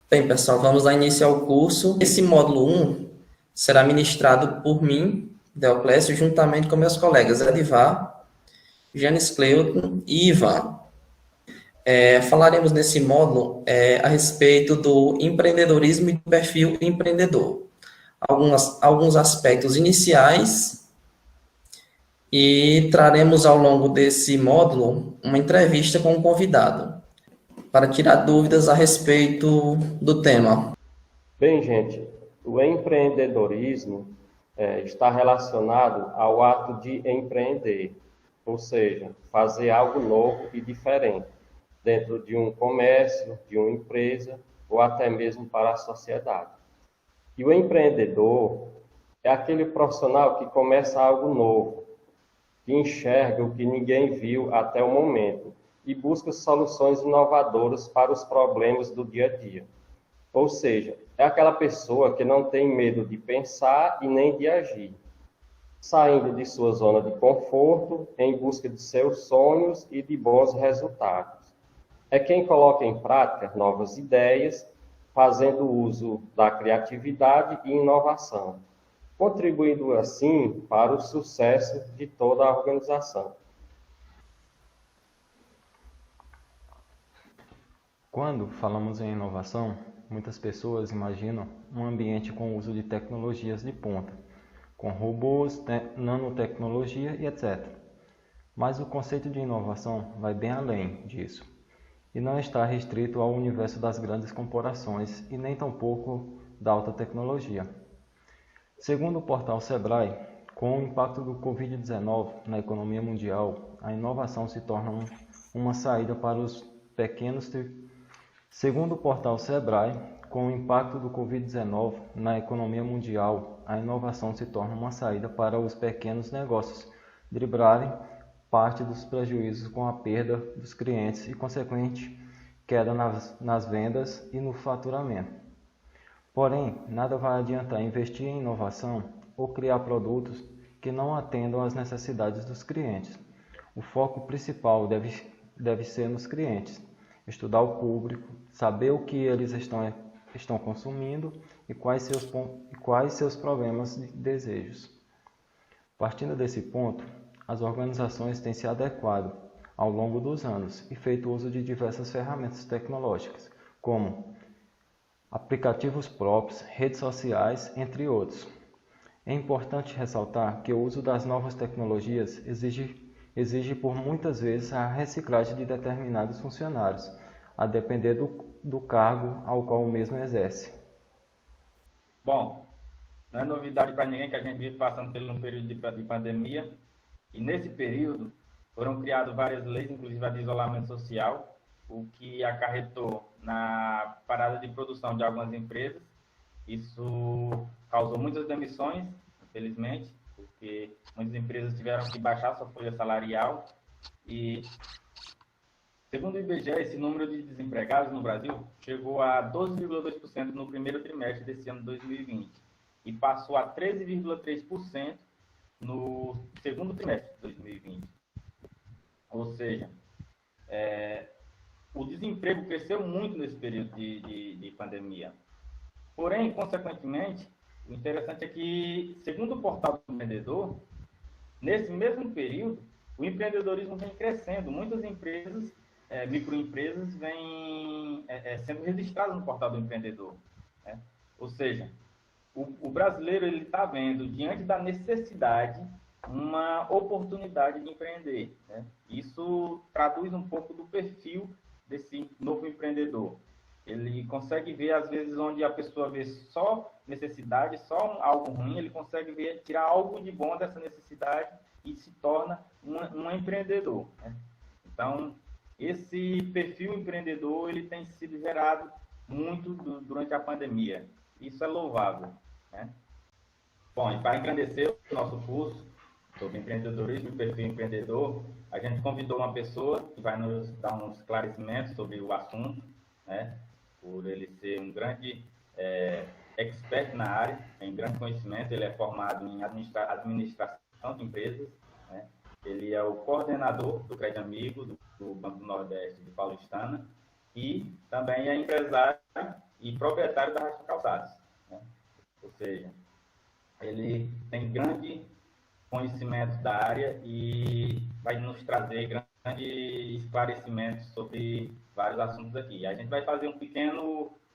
Bem, pessoal, vamos lá iniciar o curso. Esse módulo um será ministrado por mim, Deoclésio, juntamente com meus colegas Edivar, Janis Cleuton e Ivan. Falaremos nesse módulo a respeito do empreendedorismo e do perfil empreendedor. Alguns aspectos iniciais e traremos ao longo desse módulo uma entrevista com um convidado para tirar dúvidas a respeito do tema. Bem, gente, o empreendedorismo está relacionado ao ato de empreender, ou seja, fazer algo novo e diferente dentro de um comércio, de uma empresa ou até mesmo para a sociedade. E o empreendedor é aquele profissional que começa algo novo, que enxerga o que ninguém viu até o momento e busca soluções inovadoras para os problemas do dia a dia. Ou seja, é aquela pessoa que não tem medo de pensar e nem de agir, saindo de sua zona de conforto em busca de seus sonhos e de bons resultados. É quem coloca em prática novas ideias, fazendo uso da criatividade e inovação, contribuindo assim para o sucesso de toda a organização. Quando falamos em inovação, muitas pessoas imaginam um ambiente com o uso de tecnologias de ponta, com robôs, nanotecnologia e etc. Mas o conceito de inovação vai bem além disso e não está restrito ao universo das grandes corporações e nem tampouco da alta tecnologia. Segundo o portal Sebrae, com o impacto do Covid-19 na economia mundial, a inovação se torna uma saída para os pequenos. Segundo o portal Sebrae, com o impacto do Covid-19 na economia mundial, a inovação se torna uma saída para os pequenos negócios dribrarem parte dos prejuízos com a perda dos clientes e consequente queda nas vendas e no faturamento. Porém, nada vai adiantar investir em inovação ou criar produtos que não atendam às necessidades dos clientes. O foco principal deve ser nos clientes, estudar o público, saber o que eles estão consumindo e quais seus problemas e desejos. Partindo desse ponto, as organizações têm se adequado ao longo dos anos e feito uso de diversas ferramentas tecnológicas, como aplicativos próprios, redes sociais, entre outros. É importante ressaltar que o uso das novas tecnologias exige por muitas vezes a reciclagem de determinados funcionários, a depender do cargo ao qual o mesmo exerce. Bom, não é novidade para ninguém que a gente vive passando por um período de pandemia, e nesse período foram criadas várias leis, inclusive a de isolamento social, o que acarretou na parada de produção de algumas empresas. Isso causou muitas demissões, infelizmente, porque muitas empresas tiveram que baixar sua folha salarial e, segundo o IBGE, esse número de desempregados no Brasil chegou a 12,2% no primeiro trimestre desse ano de 2020 e passou a 13,3% no segundo trimestre de 2020. Ou seja, o desemprego cresceu muito nesse período de pandemia. Porém, consequentemente, o interessante é que, segundo o portal do empreendedor, nesse mesmo período, o empreendedorismo vem crescendo. Muitas empresas, microempresas, vêm sendo registradas no portal do empreendedor, né? Ou seja, o brasileiro ele está vendo, diante da necessidade, uma oportunidade de empreender, né? Isso traduz um pouco do perfil desse novo empreendedor. Ele consegue ver, às vezes, onde a pessoa vê só necessidade, só algo ruim, ele consegue ver, tirar algo de bom dessa necessidade e se torna um empreendedor, né? Então, esse perfil empreendedor ele tem sido gerado muito durante a pandemia. Isso é louvável, né? Bom, e para engrandecer o nosso curso sobre empreendedorismo e perfil empreendedor, a gente convidou uma pessoa que vai nos dar uns esclarecimentos sobre o assunto, né? Por ele ser um grande expert na área, tem grande conhecimento, ele é formado em administração de empresas, né? Ele é o coordenador do Crédito Amigo, do Banco do Nordeste de Paulistana, e também é empresário e proprietário da Rasta Calçados, né? Ou seja, ele tem grande conhecimento da área e vai nos trazer grande esclarecimento sobre vários assuntos aqui. A gente vai fazer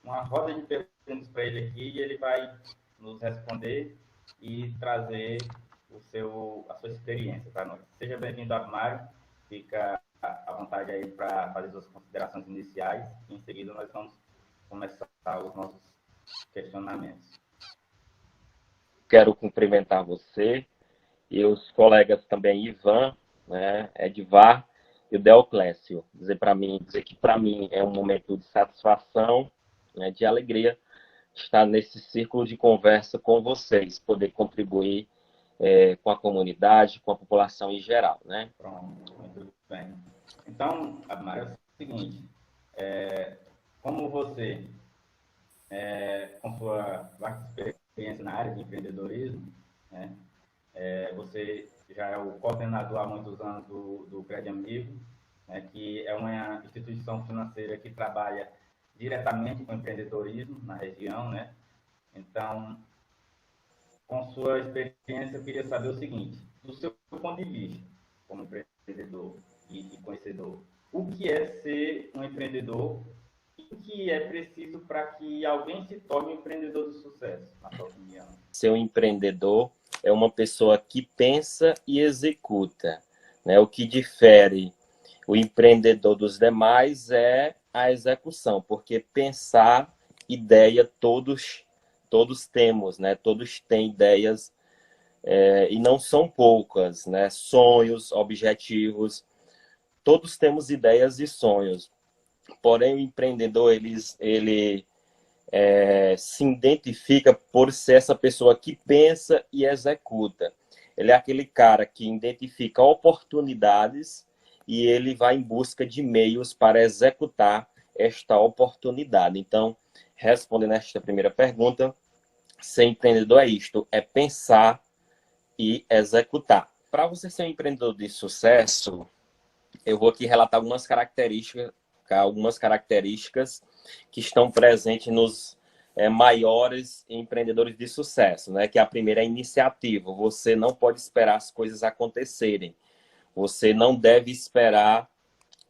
uma roda de perguntas para ele aqui e ele vai nos responder e trazer a sua experiência para nós. Seja bem-vindo, Mário. Fica à vontade aí para fazer suas considerações iniciais e em seguida nós vamos começar os nossos questionamentos. Quero cumprimentar você e os colegas também, Ivan, né, Edvar e o Deoclésio. Dizer que para mim é um momento de satisfação, né, de alegria estar nesse círculo de conversa com vocês, poder contribuir com a comunidade, com a população em geral, né? Pronto, muito bem. Então, Abmar, é o seguinte, como você, com sua vasta experiência na área de empreendedorismo, né, você já é o coordenador há muitos anos do Crédito Amigo, né, que é uma instituição financeira que trabalha diretamente com empreendedorismo na região, né? Então, com sua experiência, eu queria saber o seguinte, do seu ponto de vista, como empreendedor e conhecedor, o que é ser um empreendedor e o que é preciso para que alguém se torne um empreendedor de sucesso, na sua opinião? Ser um empreendedor é uma pessoa que pensa e executa, né? O que difere o empreendedor dos demais é a execução, porque pensar, ideia, todos temos, né? Todos têm ideias e não são poucas, né? Sonhos, objetivos, todos temos ideias e sonhos. Porém, o empreendedor, ele se identifica por ser essa pessoa que pensa e executa. Ele é aquele cara que identifica oportunidades e ele vai em busca de meios para executar esta oportunidade. Então, respondendo esta primeira pergunta, ser empreendedor é isto, é pensar e executar. Para você ser um empreendedor de sucesso, eu vou aqui relatar algumas características que estão presentes nos maiores empreendedores de sucesso, né? Que a primeira é a iniciativa. Você não pode esperar as coisas acontecerem. Você não deve esperar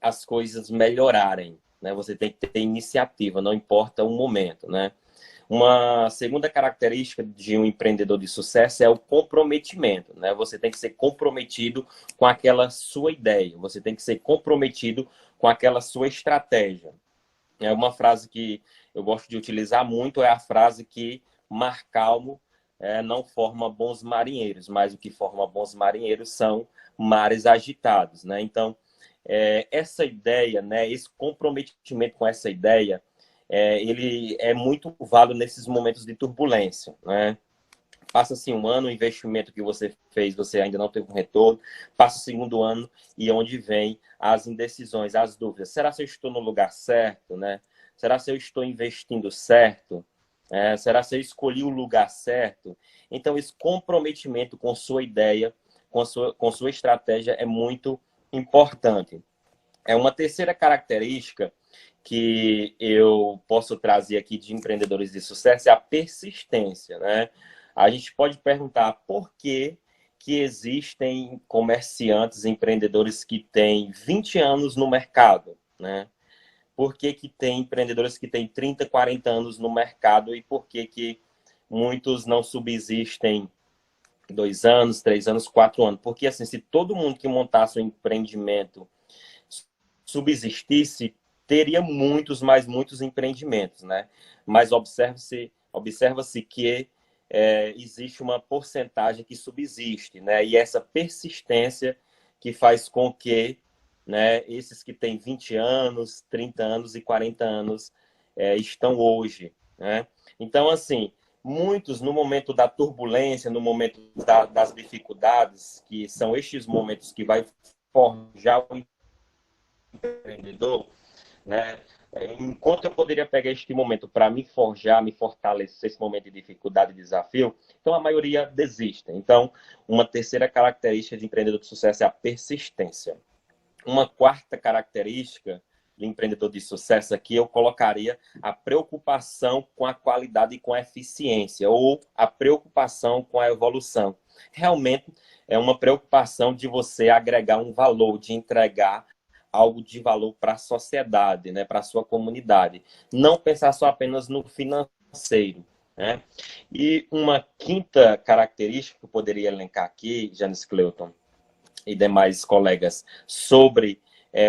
as coisas melhorarem, né? Você tem que ter iniciativa, não importa o momento, né? Uma segunda característica de um empreendedor de sucesso é o comprometimento, né? Você tem que ser comprometido com aquela sua ideia, você tem que ser comprometido com aquela sua estratégia. É uma frase que eu gosto de utilizar muito, é a frase que mar calmo não forma bons marinheiros, mas o que forma bons marinheiros são mares agitados, né? Então, essa ideia, né, esse comprometimento com essa ideia, ele é muito válido nesses momentos de turbulência, né? Passa-se um ano, o investimento que você fez, você ainda não teve um retorno. Passa o segundo ano e onde vem as indecisões, as dúvidas. Será que eu estou no lugar certo, né? Será que eu estou investindo certo? Será que eu escolhi o lugar certo? Então, esse comprometimento com sua ideia, com sua estratégia é muito importante. Uma terceira característica que eu posso trazer aqui de empreendedores de sucesso é a persistência, né? A gente pode perguntar por que existem comerciantes, empreendedores que têm 20 anos no mercado, né? Por que tem empreendedores que têm 30, 40 anos no mercado e por que muitos não subsistem 2 anos, 3 anos, 4 anos? Porque, assim, se todo mundo que montasse um empreendimento subsistisse, teria muitos empreendimentos, né? Mas observa-se que existe uma porcentagem que subsiste, né? E essa persistência que faz com que, né, esses que têm 20 anos, 30 anos e 40 anos estão hoje, né? Então, assim, muitos no momento da turbulência, no momento das dificuldades, que são estes momentos que vai forjar o empreendedor, né? Enquanto eu poderia pegar este momento para me forjar, me fortalecer, esse momento de dificuldade e desafio, então a maioria desiste. Então, uma terceira característica de empreendedor de sucesso é a persistência. Uma quarta característica empreendedor de sucesso aqui, eu colocaria a preocupação com a qualidade e com a eficiência, ou a preocupação com a evolução. Realmente é uma preocupação de você agregar um valor, de entregar algo de valor para a sociedade, né, para a sua comunidade. Não pensar só apenas no financeiro, né? E uma quinta característica que eu poderia elencar aqui, Janice Cleuton e demais colegas, sobre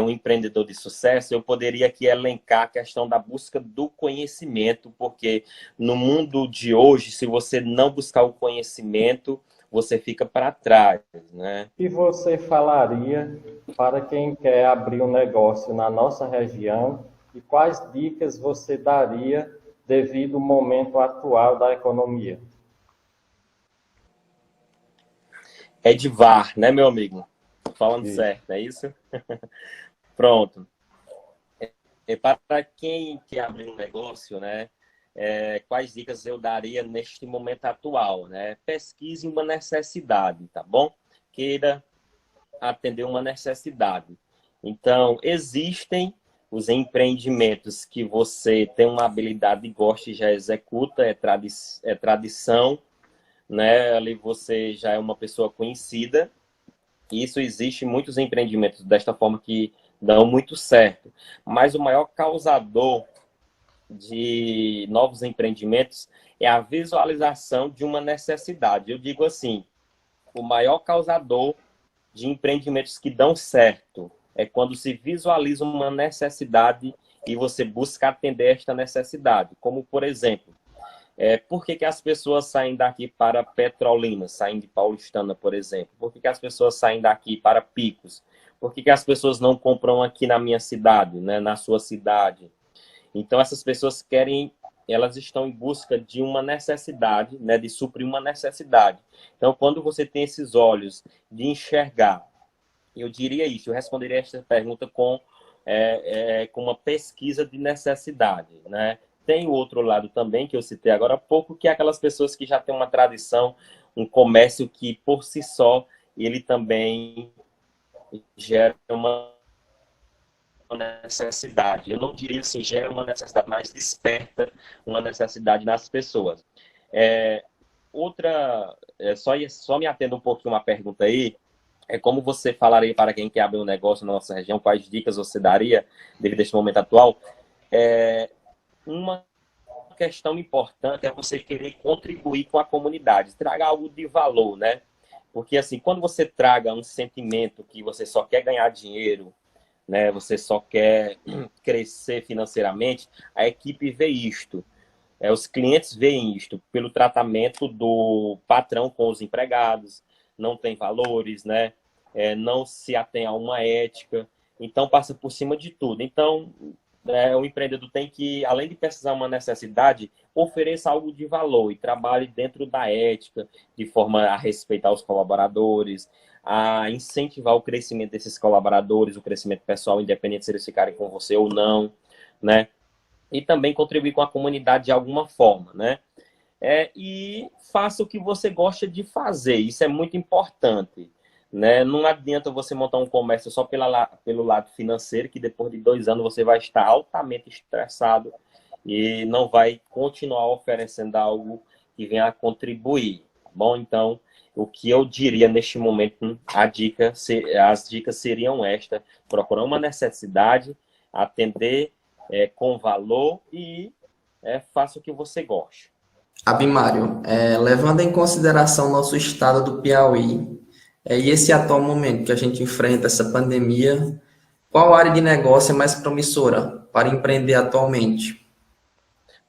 um empreendedor de sucesso, eu poderia aqui elencar a questão da busca do conhecimento, porque no mundo de hoje, se você não buscar o conhecimento, você fica para trás, né? E você falaria para quem quer abrir um negócio na nossa região e quais dicas você daria devido ao momento atual da economia? Edvar, né, meu amigo? Falando Isso. certo, é isso? Pronto. Para quem quer abrir um negócio, né? Quais dicas eu daria neste momento atual, né? Pesquise uma necessidade, tá bom? Queira atender uma necessidade. Então, existem os empreendimentos que você tem uma habilidade e gosta e já executa, é tradição, né? Ali você já é uma pessoa conhecida. Isso existe muitos empreendimentos desta forma que dão muito certo. Mas o maior causador de novos empreendimentos é a visualização de uma necessidade. Eu digo assim, o maior causador de empreendimentos que dão certo é quando se visualiza uma necessidade e você busca atender esta necessidade. Como, por exemplo, por que as pessoas saem daqui para Petrolina, saem de Paulistana, por exemplo? Por que as pessoas saem daqui para Picos? Por que as pessoas não compram aqui na minha cidade, né, na sua cidade? Então, essas pessoas elas estão em busca de uma necessidade, né, de suprir uma necessidade. Então, quando você tem esses olhos de enxergar, eu diria isso, eu responderia esta pergunta com uma pesquisa de necessidade, né? Tem o outro lado também, que eu citei agora há pouco, que é aquelas pessoas que já têm uma tradição, um comércio que, por si só, ele também gera uma necessidade. Eu não diria assim, gera uma necessidade, mas desperta uma necessidade nas pessoas. Só me atendo um pouquinho uma pergunta aí, como você falaria para quem quer abrir um negócio na nossa região, quais dicas você daria devido a este momento atual? Uma questão importante é você querer contribuir com a comunidade, traga algo de valor, né? Porque, assim, quando você traga um sentimento que você só quer ganhar dinheiro, né? Você só quer crescer financeiramente, a equipe vê isto. Os clientes veem isto pelo tratamento do patrão com os empregados, não tem valores, né? Não se atém a uma ética, então passa por cima de tudo. Então, o empreendedor tem que, além de pesquisar uma necessidade, ofereça algo de valor e trabalhe dentro da ética, de forma a respeitar os colaboradores, a incentivar o crescimento desses colaboradores, o crescimento pessoal, independente se eles ficarem com você ou não, né? E também contribuir com a comunidade de alguma forma, né? E faça o que você gosta de fazer, isso é muito importante, né? Não adianta você montar um comércio só pelo lado financeiro, que depois de 2 anos você vai estar altamente estressado e não vai continuar oferecendo algo que venha a contribuir. Bom, então, o que eu diria neste momento, as dicas seriam estas: procurar uma necessidade, atender com valor e faça o que você gosta. Abimário, levando em consideração nosso estado do Piauí, e esse atual momento que a gente enfrenta, essa pandemia, qual área de negócio é mais promissora para empreender atualmente?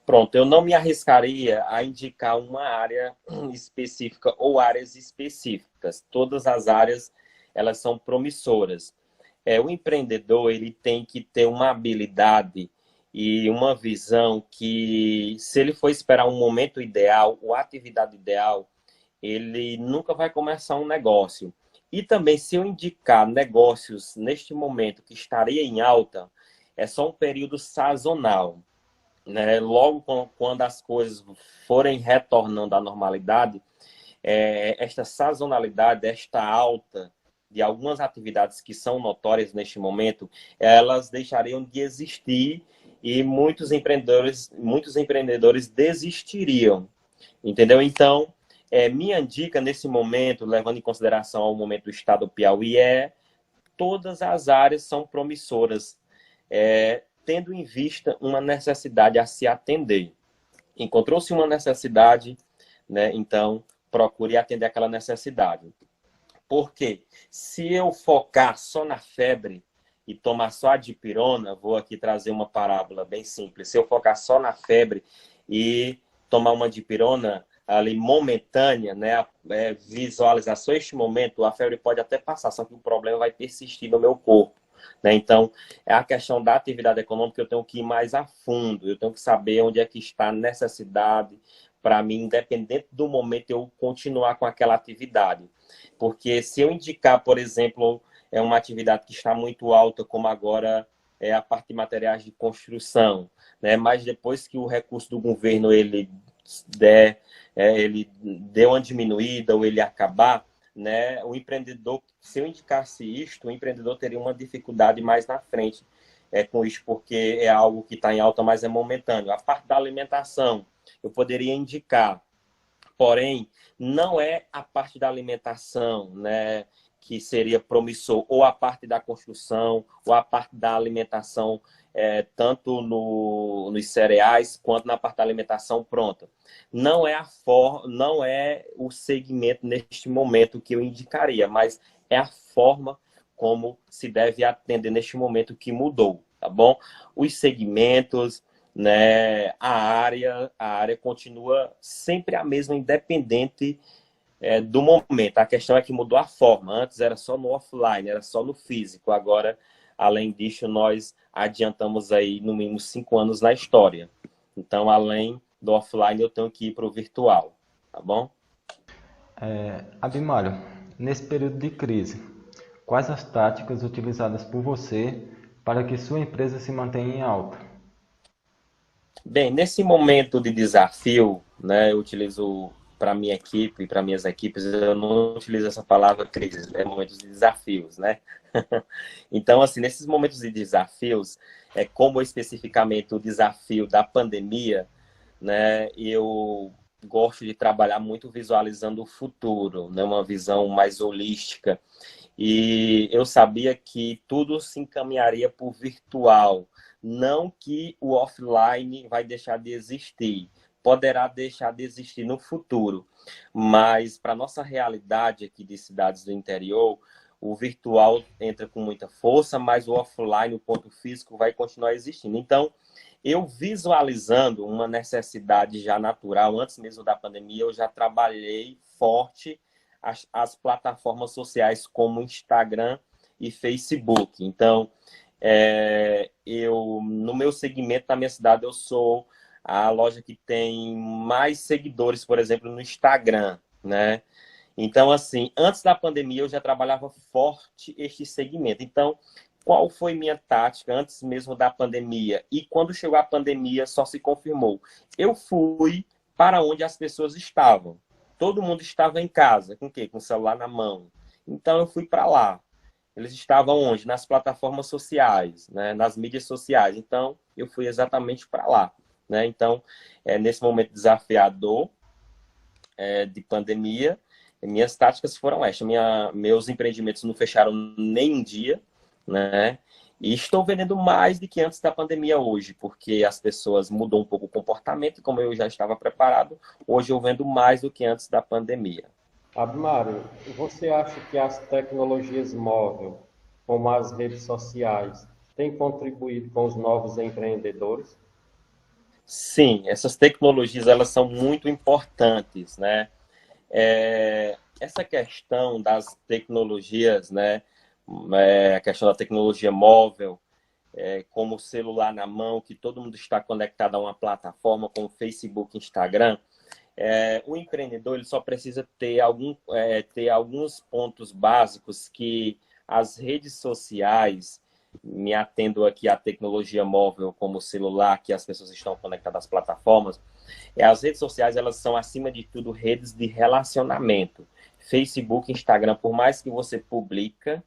Pronto, eu não me arriscaria a indicar uma área específica ou áreas específicas. Todas as áreas, elas são promissoras. O empreendedor, ele tem que ter uma habilidade e uma visão que, se ele for esperar um momento ideal ou atividade ideal, ele nunca vai começar um negócio. E também, se eu indicar negócios neste momento que estaria em alta, é só um período sazonal, né? Logo quando as coisas forem retornando à normalidade, esta sazonalidade, esta alta de algumas atividades que são notórias neste momento, elas deixariam de existir e muitos empreendedores desistiriam, entendeu? Então, minha dica nesse momento, levando em consideração o momento do estado do Piauí, todas as áreas são promissoras, tendo em vista uma necessidade a se atender. Encontrou-se uma necessidade, né? Então, procure atender aquela necessidade. Porque se eu focar só na febre e tomar só a dipirona, vou aqui trazer uma parábola bem simples. Se eu focar só na febre e tomar uma dipirona ali momentânea, né, visualizar só este momento, a febre pode até passar, só que o problema vai persistir no meu corpo. Né? Então, é a questão da atividade econômica, eu tenho que ir mais a fundo, eu tenho que saber onde é que está a necessidade para mim, independente do momento, eu continuar com aquela atividade. Porque se eu indicar, por exemplo, uma atividade que está muito alta, como agora a parte de materiais de construção, né? Mas depois que o recurso do governo ele deu uma diminuída ou ele acabar, né? O empreendedor, se eu indicasse isto, o empreendedor teria uma dificuldade mais na frente com isso, porque é algo que está em alta, mas é momentâneo. A parte da alimentação, eu poderia indicar, porém, não é a parte da alimentação, né, que seria promissor, ou a parte da construção, ou a parte da alimentação, tanto nos cereais, quanto na parte da alimentação pronta. Não é o segmento neste momento que eu indicaria, mas é a forma como se deve atender neste momento que mudou, tá bom? Os segmentos, né, a área continua sempre a mesma, independente do momento. A questão é que mudou a forma. Antes era só no offline, era só no físico. Agora, além disso, nós adiantamos aí no mínimo 5 anos na história. Então, além do offline, eu tenho que ir para o virtual, tá bom? Abimário, nesse período de crise, quais as táticas utilizadas por você para que sua empresa se mantenha em alta? Bem, nesse momento de desafio, né, eu utilizo para minha equipe, para minhas equipes, eu não utilizo essa palavra crise, é momentos de desafios, né? Então, assim, nesses momentos de desafios, como especificamente o desafio da pandemia, né, eu gosto de trabalhar muito visualizando o futuro, né, uma visão mais holística. E eu sabia que tudo se encaminharia para o virtual, não que o offline vai deixar de existir, poderá deixar de existir no futuro, mas para nossa realidade aqui de cidades do interior, o virtual entra com muita força, mas o offline, o ponto físico, vai continuar existindo. Então, eu visualizando uma necessidade já natural, antes mesmo da pandemia, eu já trabalhei forte as plataformas sociais como Instagram e Facebook. Então, no meu segmento, na minha cidade, eu sou a loja que tem mais seguidores, por exemplo, no Instagram, né? Então, assim, antes da pandemia, eu já trabalhava forte este segmento. Então, qual foi minha tática antes mesmo da pandemia? E quando chegou a pandemia, só se confirmou. Eu fui para onde as pessoas estavam. Todo mundo estava em casa. Com o quê? Com o celular na mão. Então, eu fui para lá. Eles estavam onde? Nas plataformas sociais, né? Nas mídias sociais. Então, eu fui exatamente para lá. Né? Então, nesse momento desafiador de pandemia, minhas táticas foram estas. Meus empreendimentos não fecharam nem um dia, né? E estou vendendo mais do que antes da pandemia hoje, porque as pessoas mudam um pouco o comportamento, e como eu já estava preparado, hoje eu vendo mais do que antes da pandemia. Abmário, você acha que as tecnologias móveis, como as redes sociais, têm contribuído com os novos empreendedores? Sim, essas tecnologias elas são muito importantes, né? Essa questão das tecnologias, né? A questão da tecnologia móvel, como o celular na mão, que todo mundo está conectado a uma plataforma como Facebook, Instagram. O empreendedor ele só precisa ter alguns pontos básicos que as redes sociais, me atendo aqui à tecnologia móvel como o celular, que as pessoas estão conectadas às plataformas, As redes sociais, elas são, acima de tudo, redes de relacionamento. Facebook, Instagram, por mais que você publica,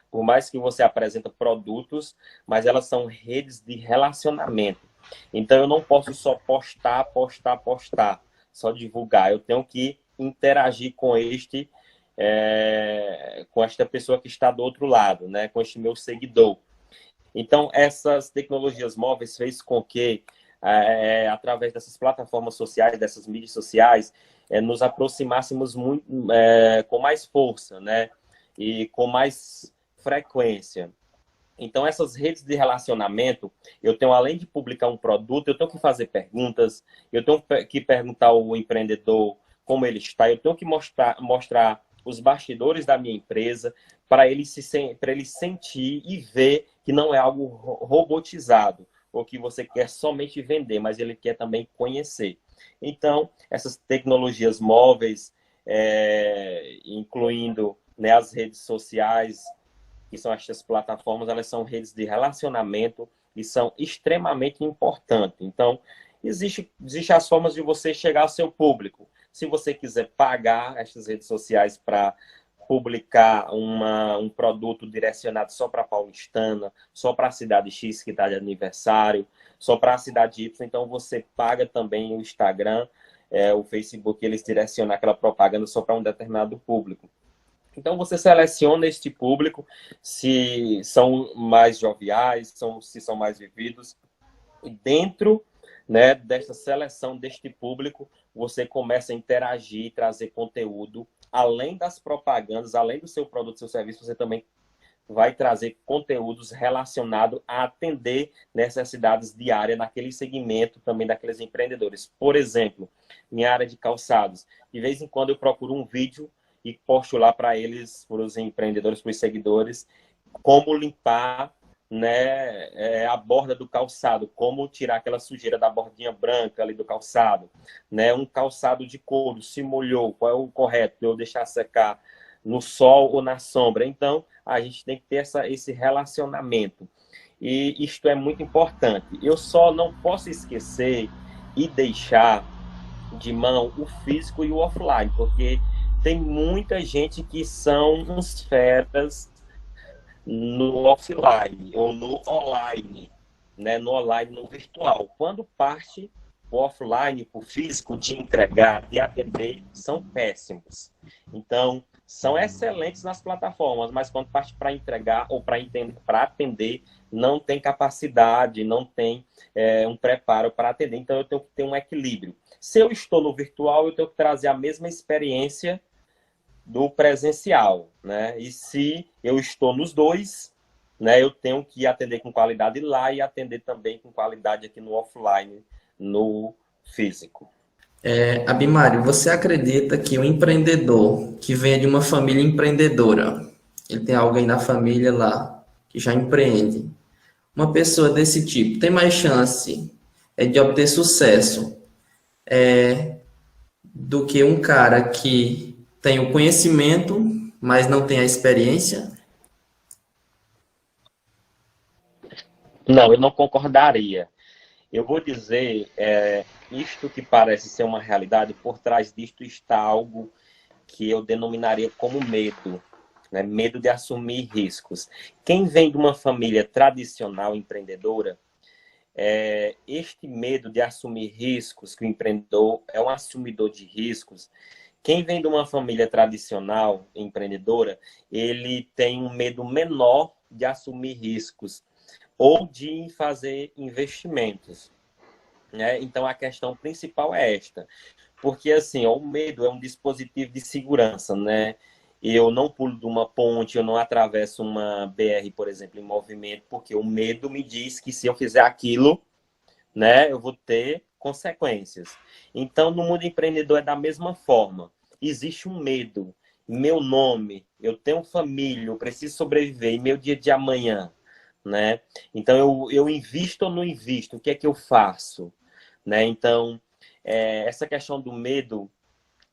por mais que você apresenta produtos, mas elas são redes de relacionamento. Então, eu não posso só postar, só divulgar. Eu tenho que interagir com esta pessoa que está do outro lado, né? Com este meu seguidor. Então, essas tecnologias móveis fez com que, através dessas plataformas sociais, dessas mídias sociais, nos aproximássemos muito, com mais força, né? E com mais frequência. Então, essas redes de relacionamento, eu tenho, além de publicar um produto, eu tenho que fazer perguntas, eu tenho que perguntar ao empreendedor como ele está, eu tenho que mostrar os bastidores da minha empresa para ele sentir e ver que não é algo robotizado, ou que você quer somente vender, mas ele quer também conhecer. Então, essas tecnologias móveis, incluindo, né, as redes sociais, que são estas plataformas, elas são redes de relacionamento e são extremamente importantes. Então, existe as formas de você chegar ao seu público. Se você quiser pagar estas redes sociais para publicar um produto direcionado só para a paulistana, só para a cidade X que está de aniversário, só para a cidade Y, então você paga também o Instagram, o Facebook, eles direcionam aquela propaganda só para um determinado público. Então, você seleciona este público, se são mais joviais, se são mais vividos. E dentro, né, desta seleção deste público, você começa a interagir, trazer conteúdo. Além das propagandas, além do seu produto, do seu serviço, você também vai trazer conteúdos relacionados a atender necessidades diárias naquele segmento também daqueles empreendedores. Por exemplo, minha área de calçados. De vez em quando eu procuro um vídeo e posto lá para eles, para os empreendedores, para os seguidores, como limpar, né, a borda do calçado, como tirar aquela sujeira da bordinha branca ali do calçado, né, um calçado de couro, se molhou, qual é o correto, eu deixar secar no sol ou na sombra. Então, a gente tem que ter esse relacionamento. E isto é muito importante. Eu só não posso esquecer e deixar de mão o físico e o offline, porque tem muita gente que são uns feras no offline ou no online, né? No online, no virtual. Quando parte o offline para o físico, de entregar, de atender, são péssimos. Então, são excelentes nas plataformas, mas quando parte para entregar ou para atender, não tem capacidade, não tem um preparo para atender. Então, eu tenho que ter um equilíbrio. Se eu estou no virtual, eu tenho que trazer a mesma experiência do presencial, né? E se eu estou nos dois, né, eu tenho que atender com qualidade lá e atender também com qualidade aqui no offline, no físico. Abimário, você acredita que o empreendedor que vem de uma família empreendedora, ele tem alguém na família lá que já empreende, uma pessoa desse tipo tem mais chance de obter sucesso do que um cara que tem o conhecimento, mas não tem a experiência? Não, eu não concordaria. Eu vou dizer, isto que parece ser uma realidade, por trás disto está algo que eu denominaria como medo, né? Medo de assumir riscos. Quem vem de uma família tradicional empreendedora, este medo de assumir riscos, que o empreendedor é um assumidor de riscos, quem vem de uma família tradicional empreendedora, ele tem um medo menor de assumir riscos ou de fazer investimentos, né? Então, a questão principal é esta. Porque, assim, o medo é um dispositivo de segurança, né? Eu não pulo de uma ponte, eu não atravesso uma BR, por exemplo, em movimento, porque o medo me diz que se eu fizer aquilo, né, eu vou ter consequências. Então, no mundo empreendedor é da mesma forma. Existe um medo. Meu nome, eu tenho família, eu preciso sobreviver, e meu dia de amanhã, né? Então, eu invisto ou não invisto? O que é que eu faço? Né? Então, essa questão do medo,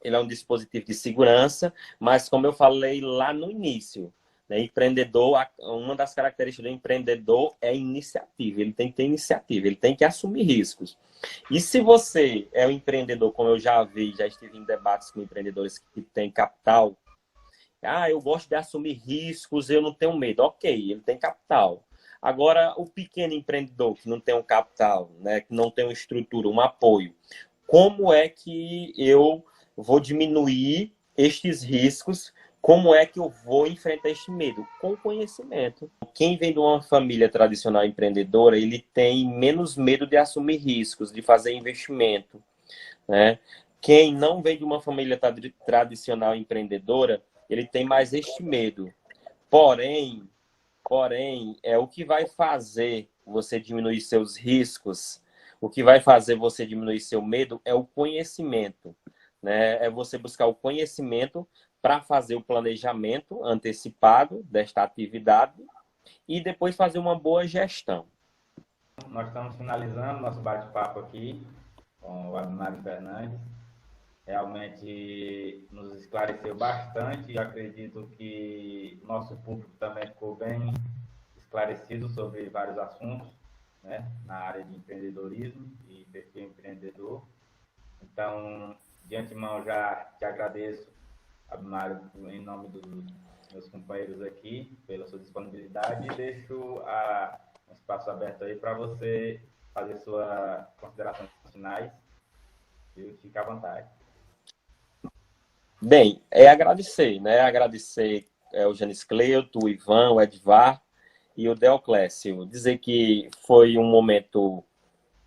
ele é um dispositivo de segurança, mas como eu falei lá no início, né? Empreendedor, uma das características do empreendedor é iniciativa. Ele tem que ter iniciativa, ele tem que assumir riscos. E se você é um empreendedor, como eu já vi, já estive em debates com empreendedores que têm capital, eu gosto de assumir riscos, eu não tenho medo. Ok, ele tem capital. Agora, o pequeno empreendedor que não tem um capital, né, que não tem uma estrutura, um apoio, como é que eu vou diminuir estes riscos? Como é que eu vou enfrentar este medo? Com conhecimento. Quem vem de uma família tradicional empreendedora, ele tem menos medo de assumir riscos, de fazer investimento, né? Quem não vem de uma família tradicional empreendedora, ele tem mais este medo. Porém, é o que vai fazer você diminuir seus riscos, o que vai fazer você diminuir seu medo é o conhecimento, né? É você buscar o conhecimento para fazer o planejamento antecipado desta atividade e depois fazer uma boa gestão. Nós estamos finalizando nosso bate-papo aqui com o Abimari Fernandes. Realmente nos esclareceu bastante e acredito que nosso público também ficou bem esclarecido sobre vários assuntos, né, na área de empreendedorismo e perfil empreendedor. Então, de antemão, já te agradeço, Abimari, em nome dos meus companheiros aqui, pela sua disponibilidade e deixo um espaço aberto aí para você fazer suas considerações finais. Fique à vontade. Bem, é agradecer, né? Agradecer o Janis Cleuto, o Ivan, o Edvar e o Deoclésio. Dizer que foi um momento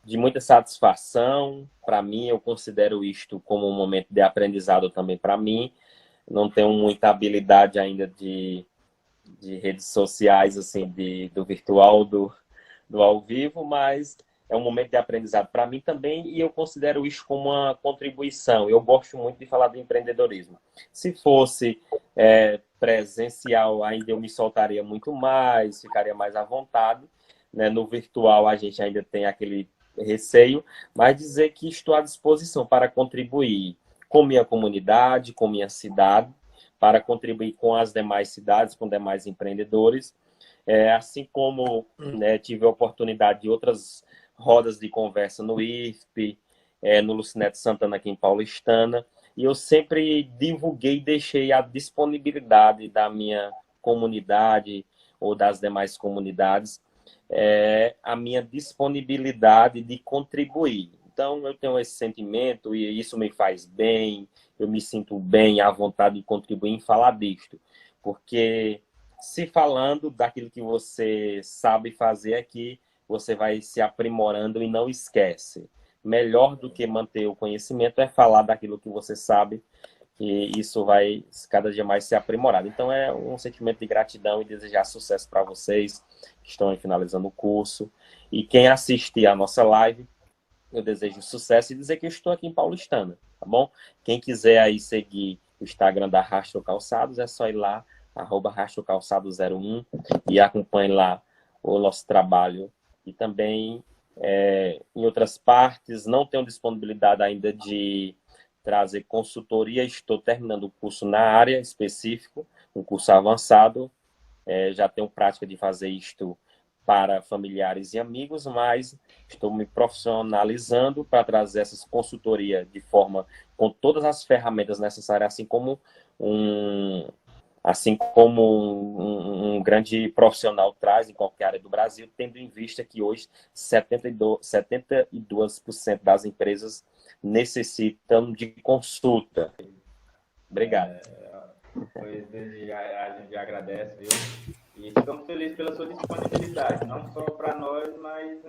de muita satisfação para mim. Eu considero isto como um momento de aprendizado também para mim. Não tenho muita habilidade ainda de redes sociais, assim, do virtual, do ao vivo, mas é um momento de aprendizado para mim também e eu considero isso como uma contribuição. Eu gosto muito de falar do empreendedorismo. Se fosse presencial, ainda eu me soltaria muito mais, ficaria mais à vontade, né? No virtual a gente ainda tem aquele receio, mas dizer que estou à disposição para contribuir com minha comunidade, com minha cidade, para contribuir com as demais cidades, com demais empreendedores. Assim como, né, tive a oportunidade de outras rodas de conversa no IFP, no Lucineto Santana aqui em Paulistana, e eu sempre divulguei e deixei à disponibilidade da minha comunidade ou das demais comunidades a minha disponibilidade de contribuir. Então, eu tenho esse sentimento e isso me faz bem, eu me sinto bem, à vontade de contribuir em falar disto, porque se falando daquilo que você sabe fazer aqui, você vai se aprimorando e não esquece. Melhor do que manter o conhecimento é falar daquilo que você sabe, e isso vai cada dia mais ser aprimorado. Então, é um sentimento de gratidão e desejar sucesso para vocês que estão aí finalizando o curso. E quem assistir a nossa live, eu desejo sucesso e dizer que eu estou aqui em Paulistana, tá bom? Quem quiser aí seguir o Instagram da Rastro Calçados, é só ir lá, @rastrocalçado01 e acompanhe lá o nosso trabalho. E também, em outras partes, não tenho disponibilidade ainda de trazer consultoria, estou terminando o curso na área específico, um curso avançado, já tenho prática de fazer isto para familiares e amigos, mas estou me profissionalizando para trazer essas consultorias de forma com todas as ferramentas necessárias, assim como um grande profissional traz em qualquer área do Brasil, tendo em vista que hoje 72% das empresas necessitam de consulta. Obrigado. Pois a gente agradece, viu? E ficamos felizes pela sua disponibilidade, não só para nós, mas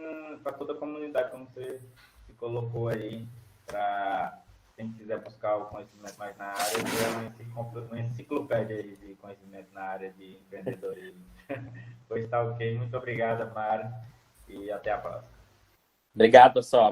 para toda a comunidade, como você se colocou aí, para quem quiser buscar o conhecimento mais na área, uma enciclopédia aí de conhecimento na área de empreendedorismo. Pois tá ok, muito obrigado, Mário, e até a próxima. Obrigado, pessoal.